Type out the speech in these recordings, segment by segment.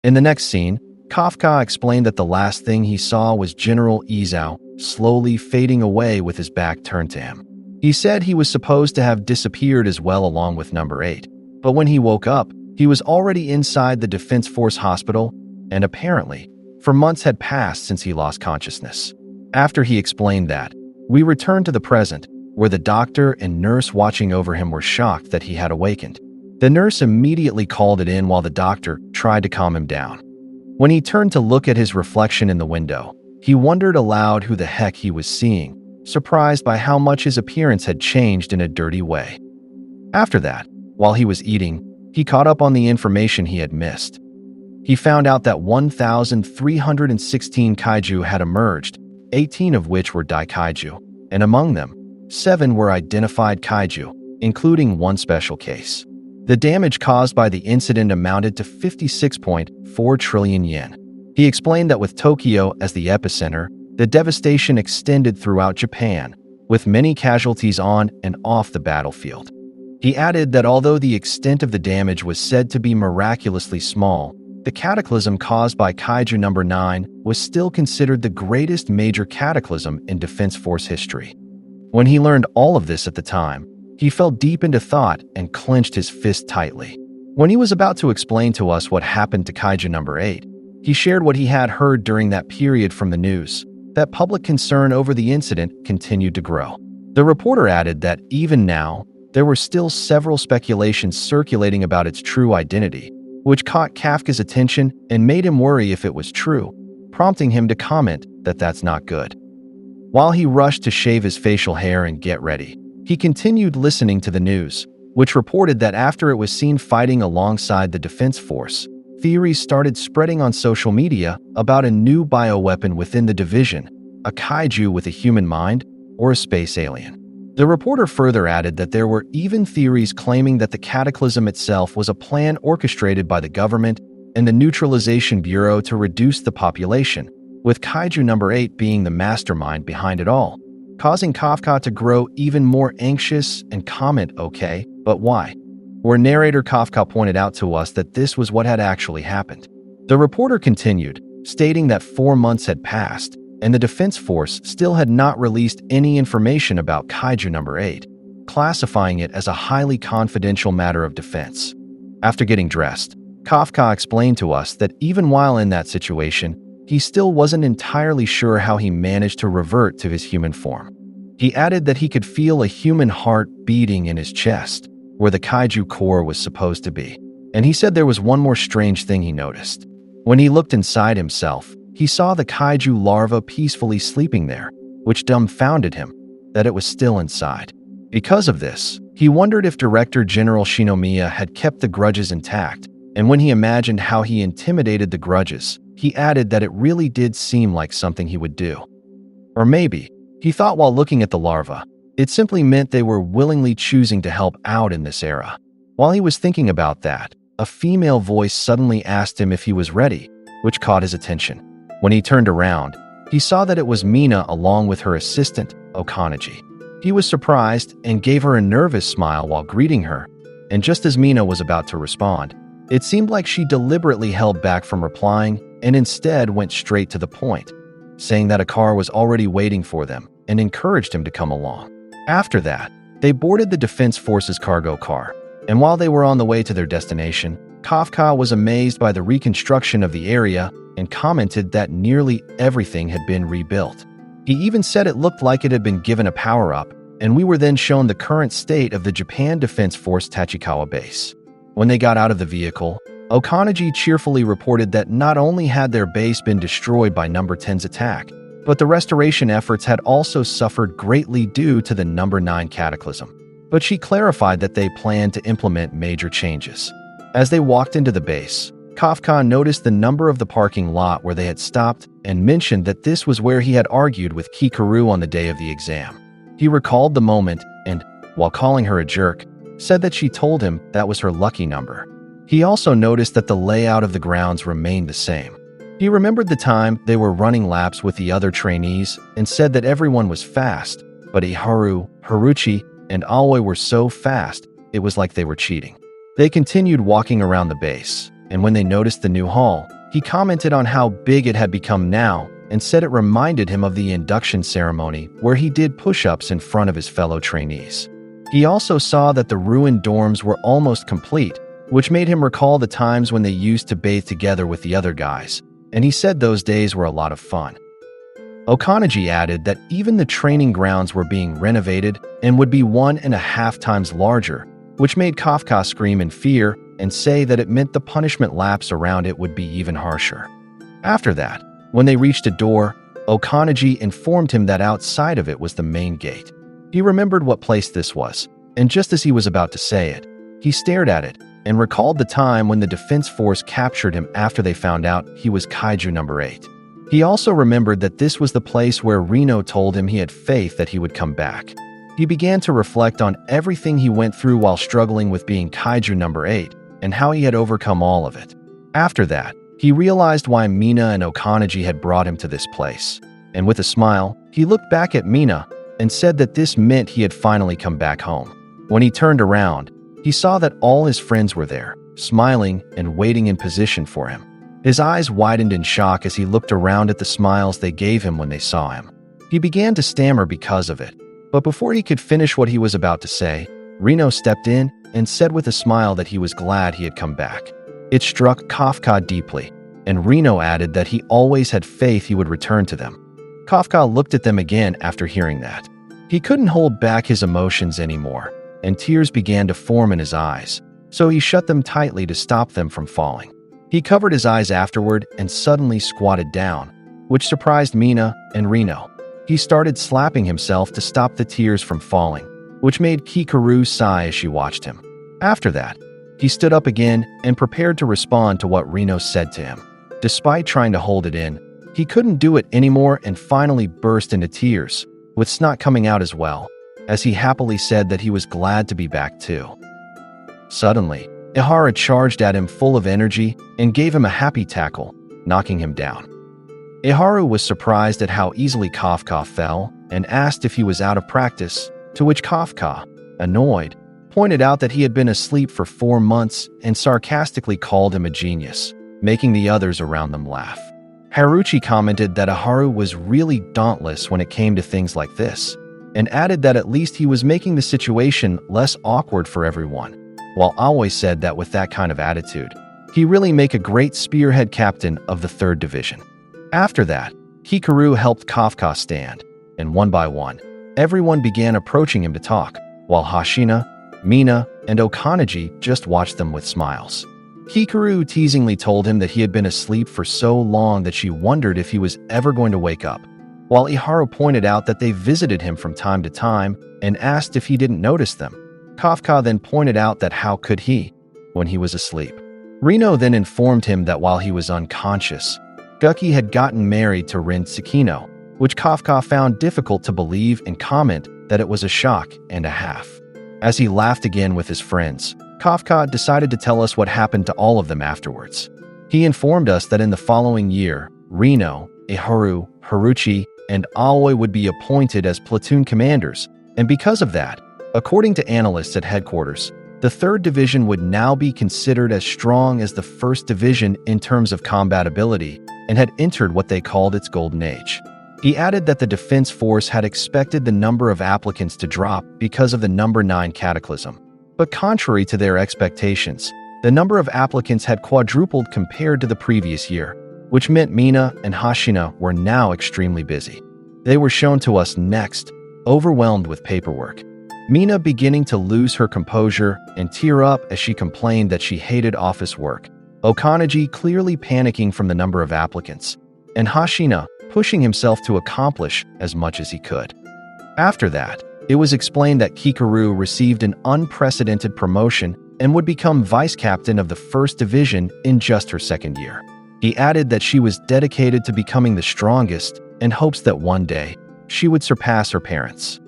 In the next scene, Kafka explained that the last thing he saw was General Izao slowly fading away with his back turned to him. He said he was supposed to have disappeared as well along with number 8, but when he woke up, he was already inside the Defense Force hospital, and apparently, for months had passed since he lost consciousness. After he explained that, we returned to the present, where the doctor and nurse watching over him were shocked that he had awakened. The nurse immediately called it in while the doctor tried to calm him down. When he turned to look at his reflection in the window, he wondered aloud who the heck he was seeing, surprised by how much his appearance had changed in a dirty way. After that, while he was eating, he caught up on the information he had missed. He found out that 1,316 kaiju had emerged, 18 of which were daikaiju, and among them, 7 were identified kaiju, including one special case. The damage caused by the incident amounted to 56.4 trillion yen. He explained that with Tokyo as the epicenter, the devastation extended throughout Japan, with many casualties on and off the battlefield. He added that although the extent of the damage was said to be miraculously small, the cataclysm caused by Kaiju No. 9 was still considered the greatest major cataclysm in Defense Force history. When he learned all of this at the time, he fell deep into thought and clenched his fist tightly. When he was about to explain to us what happened to Kaiju No. 8, he shared what he had heard during that period from the news, that public concern over the incident continued to grow. The reporter added that even now, there were still several speculations circulating about its true identity, which caught Kafka's attention and made him worry if it was true, prompting him to comment that that's not good. While he rushed to shave his facial hair and get ready, he continued listening to the news, which reported that after it was seen fighting alongside the Defense Force, theories started spreading on social media about a new bioweapon within the division, a kaiju with a human mind, or a space alien. The reporter further added that there were even theories claiming that the cataclysm itself was a plan orchestrated by the government and the Neutralization Bureau to reduce the population, with Kaiju No. 8 being the mastermind behind it all, causing Kafka to grow even more anxious and comment, "Okay, but why?" Where narrator Kafka pointed out to us that this was what had actually happened. The reporter continued, stating that 4 months had passed, and the Defense Force still had not released any information about Kaiju No. 8, classifying it as a highly confidential matter of defense. After getting dressed, Kafka explained to us that even while in that situation, he still wasn't entirely sure how he managed to revert to his human form. He added that he could feel a human heart beating in his chest, where the kaiju core was supposed to be. And he said there was one more strange thing he noticed. When he looked inside himself, he saw the kaiju larva peacefully sleeping there, which dumbfounded him that it was still inside. Because of this, he wondered if Director General Shinomiya had kept the grudges intact, and when he imagined how he intimidated the grudges, he added that it really did seem like something he would do. Or maybe, he thought while looking at the larva, it simply meant they were willingly choosing to help out in this era. While he was thinking about that, a female voice suddenly asked him if he was ready, which caught his attention. When he turned around, he saw that it was Mina along with her assistant, Okanaji. He was surprised and gave her a nervous smile while greeting her, and just as Mina was about to respond, it seemed like she deliberately held back from replying and instead went straight to the point, saying that a car was already waiting for them and encouraged him to come along. After that, they boarded the Defense Force's cargo car, and while they were on the way to their destination, Kafka was amazed by the reconstruction of the area and commented that nearly everything had been rebuilt. He even said it looked like it had been given a power-up, and we were then shown the current state of the Japan Defense Force Tachikawa base. When they got out of the vehicle, Okanaji cheerfully reported that not only had their base been destroyed by No. 10's attack, but the restoration efforts had also suffered greatly due to the No. 9 cataclysm. But she clarified that they planned to implement major changes. As they walked into the base, Kafka noticed the number of the parking lot where they had stopped and mentioned that this was where he had argued with Kikaru on the day of the exam. He recalled the moment and, while calling her a jerk, said that she told him that was her lucky number. He also noticed that the layout of the grounds remained the same. He remembered the time they were running laps with the other trainees and said that everyone was fast, but Iharu, Haruchi, and Aoi were so fast, it was like they were cheating. They continued walking around the base, and when they noticed the new hall, He commented on how big it had become now and said it reminded him of the induction ceremony where he did push-ups in front of his fellow trainees. He also saw that the ruined dorms were almost complete, which made him recall the times when they used to bathe together with the other guys, and he said those days were a lot of fun. Onii-Chan added that even the training grounds were being renovated and would be 1.5 times larger, which made Kafka scream in fear and say that it meant the punishment laps around it would be even harsher. After that, when they reached a door, Onii-Chan informed him that outside of it was the main gate. He remembered what place this was, and just as he was about to say it, he stared at it and recalled the time when the defense force captured him after they found out he was Kaiju No.8. He also remembered that this was the place where Reno told him he had faith that he would come back. He began to reflect on everything he went through while struggling with being Kaiju No.8 and how he had overcome all of it. After that, he realized why Mina and Onii-Chan had brought him to this place. And with a smile, he looked back at Mina and said that this meant he had finally come back home. When he turned around, he saw that all his friends were there, smiling and waiting in position for him. His eyes widened in shock as he looked around at the smiles they gave him when they saw him. He began to stammer because of it, but before he could finish what he was about to say, Reno stepped in and said with a smile that he was glad he had come back. It struck Kafka deeply, and Reno added that he always had faith he would return to them. Kafka looked at them again after hearing that. He couldn't hold back his emotions anymore, and tears began to form in his eyes, so he shut them tightly to stop them from falling. He covered his eyes afterward and suddenly squatted down, which surprised Mina and Reno. He started slapping himself to stop the tears from falling, which made Kikaru sigh as she watched him. After that, he stood up again and prepared to respond to what Reno said to him. Despite trying to hold it in, he couldn't do it anymore and finally burst into tears, with snot coming out as well, as he happily said that he was glad to be back too. Suddenly, Ihara charged at him full of energy and gave him a happy tackle, knocking him down. Iharu was surprised at how easily Kafka fell and asked if he was out of practice, to which Kafka, annoyed, pointed out that he had been asleep for 4 months and sarcastically called him a genius, making the others around them laugh. Haruchi commented that Iharu was really dauntless when it came to things like this, and added that at least he was making the situation less awkward for everyone, while Aoi said that with that kind of attitude, he'd really make a great spearhead captain of the 3rd Division. After that, Hikaru helped Kafka stand, and one by one, everyone began approaching him to talk, while Hashina, Mina, and Onii-Chan just watched them with smiles. Hikaru teasingly told him that he had been asleep for so long that she wondered if he was ever going to wake up, while Iharu pointed out that they visited him from time to time and asked if he didn't notice them. Kafka then pointed out that how could he, when he was asleep. Reno then informed him that while he was unconscious, Guki had gotten married to Rin Tsukino, which Kafka found difficult to believe and comment that it was a shock and a half. As he laughed again with his friends, Kafka decided to tell us what happened to all of them afterwards. He informed us that in the following year, Reno, Iharu, Haruchi, and Aoi would be appointed as platoon commanders, and because of that, according to analysts at headquarters, the 3rd Division would now be considered as strong as the 1st Division in terms of combat ability and had entered what they called its golden age. He added that the defense force had expected the number of applicants to drop because of the number 9 cataclysm. But contrary to their expectations, the number of applicants had quadrupled compared to the previous year, which meant Mina and Hashina were now extremely busy. They were shown to us next, overwhelmed with paperwork. Mina beginning to lose her composure and tear up as she complained that she hated office work, Onii-Chan clearly panicking from the number of applicants, and Hashina pushing himself to accomplish as much as he could. After that, it was explained that Kikaru received an unprecedented promotion and would become vice captain of the 1st Division in just her 2nd year. He added that she was dedicated to becoming the strongest and hopes that one day she would surpass her parents.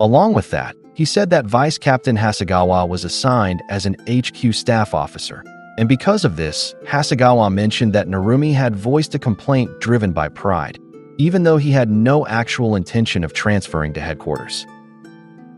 Along with that, he said that Vice Captain Hasegawa was assigned as an HQ staff officer, and because of this, Hasegawa mentioned that Narumi had voiced a complaint driven by pride, even though he had no actual intention of transferring to headquarters.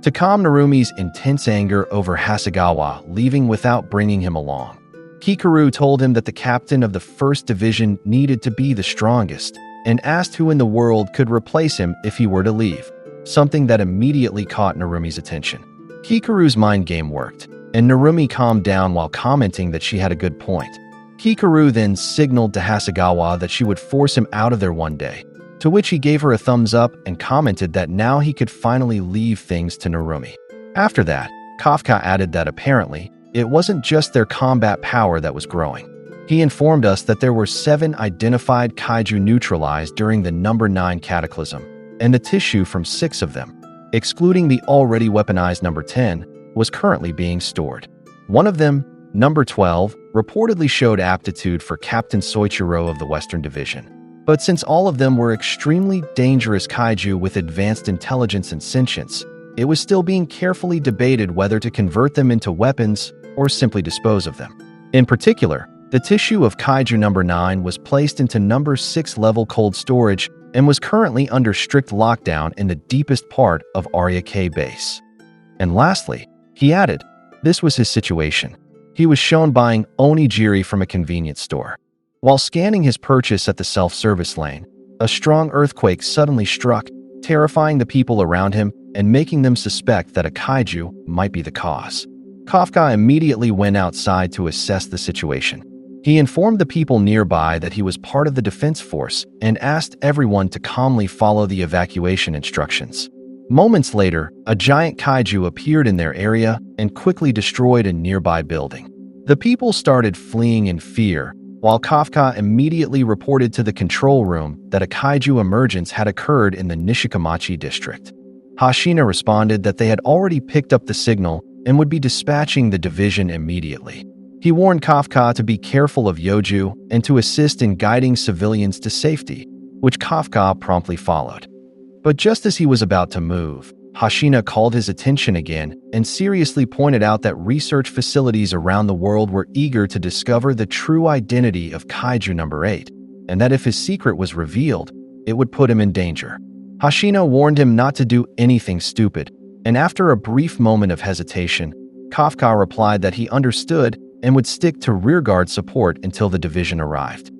To calm Narumi's intense anger over Hasegawa leaving without bringing him along, Hikaru told him that the captain of the first division needed to be the strongest, and asked who in the world could replace him if he were to leave, something that immediately caught Narumi's attention. Hikaru's mind game worked, and Narumi calmed down while commenting that she had a good point. Hikaru then signaled to Hasegawa that she would force him out of there one day, to which he gave her a thumbs up and commented that now he could finally leave things to Narumi. After that, Kafka added that apparently, it wasn't just their combat power that was growing. He informed us that there were 7 identified kaiju neutralized during the number 9 cataclysm, and the tissue from 6 of them, excluding the already weaponized number 10, was currently being stored. One of them, number 12, reportedly showed aptitude for Captain Soichiro of the Western Division. But since all of them were extremely dangerous kaiju with advanced intelligence and sentience, it was still being carefully debated whether to convert them into weapons or simply dispose of them. In particular, the tissue of Kaiju number 9 was placed into number 6 level cold storage and was currently under strict lockdown in the deepest part of Arya K base. And lastly, he added, this was his situation. He was shown buying onigiri from a convenience store. While scanning his purchase at the self-service lane, a strong earthquake suddenly struck, terrifying the people around him and making them suspect that a kaiju might be the cause. Kafka immediately went outside to assess the situation. He informed the people nearby that he was part of the defense force and asked everyone to calmly follow the evacuation instructions. Moments later, a giant kaiju appeared in their area and quickly destroyed a nearby building. The people started fleeing in fear, while Kafka immediately reported to the control room that a kaiju emergence had occurred in the Nishikamachi district. Hashina responded that they had already picked up the signal and would be dispatching the division immediately. He warned Kafka to be careful of Yoju and to assist in guiding civilians to safety, which Kafka promptly followed. But just as he was about to move, Hashina called his attention again and seriously pointed out that research facilities around the world were eager to discover the true identity of Kaiju number 8, and that if his secret was revealed, it would put him in danger. Hashina warned him not to do anything stupid, and after a brief moment of hesitation, Kafka replied that he understood and would stick to rearguard support until the division arrived.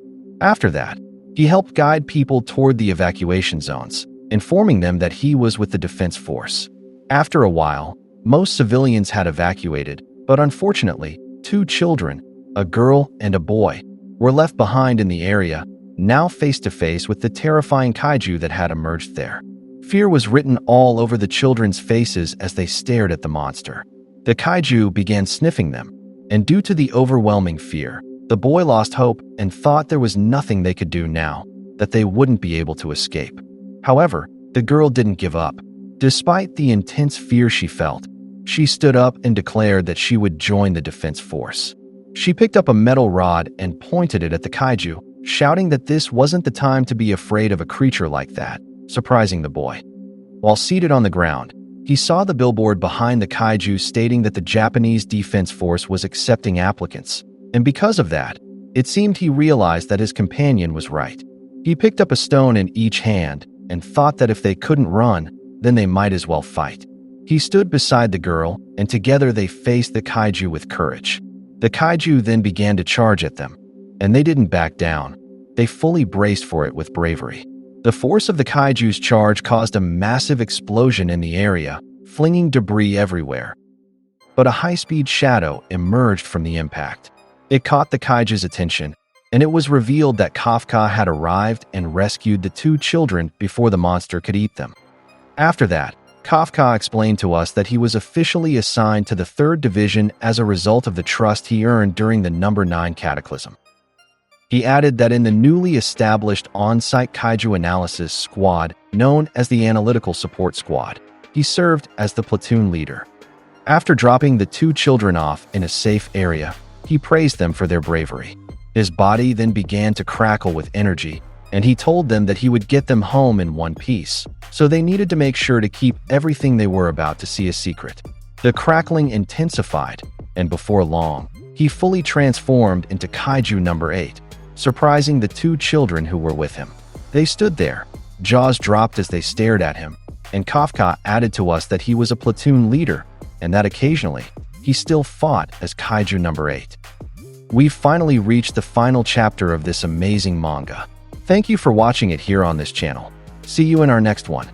After that, he helped guide people toward the evacuation zones, informing them that he was with the defense force. After a while, most civilians had evacuated, but unfortunately, 2 children, a girl and a boy, were left behind in the area, now face to face with the terrifying kaiju that had emerged there. Fear was written all over the children's faces as they stared at the monster. The kaiju began sniffing them, and due to the overwhelming fear, the boy lost hope and thought there was nothing they could do now, that they wouldn't be able to escape. However, the girl didn't give up. Despite the intense fear she felt, she stood up and declared that she would join the defense force. She picked up a metal rod and pointed it at the kaiju, shouting that this wasn't the time to be afraid of a creature like that, surprising the boy. While seated on the ground, he saw the billboard behind the kaiju stating that the Japanese Defense Force was accepting applicants, and because of that, it seemed he realized that his companion was right. He picked up a stone in each hand and thought that if they couldn't run, then they might as well fight. He stood beside the girl, and together they faced the kaiju with courage. The kaiju then began to charge at them, and they didn't back down. They fully braced for it with bravery. The force of the kaiju's charge caused a massive explosion in the area, flinging debris everywhere. But a high-speed shadow emerged from the impact. It caught the kaiju's attention, and it was revealed that Kafka had arrived and rescued the 2 children before the monster could eat them. After that, Kafka explained to us that he was officially assigned to the 3rd Division as a result of the trust he earned during the number 9 cataclysm. He added that in the newly established on-site kaiju analysis squad, known as the Analytical Support Squad, he served as the platoon leader. After dropping the 2 children off in a safe area, he praised them for their bravery. His body then began to crackle with energy, and he told them that he would get them home in one piece, so they needed to make sure to keep everything they were about to see a secret. The crackling intensified, and before long, he fully transformed into Kaiju number 8, surprising the 2 children who were with him. They stood there, jaws dropped as they stared at him, and Kafka added to us that he was a platoon leader, and that occasionally, he still fought as Kaiju number 8. We've finally reached the final chapter of this amazing manga. Thank you for watching it here on this channel. See you in our next one.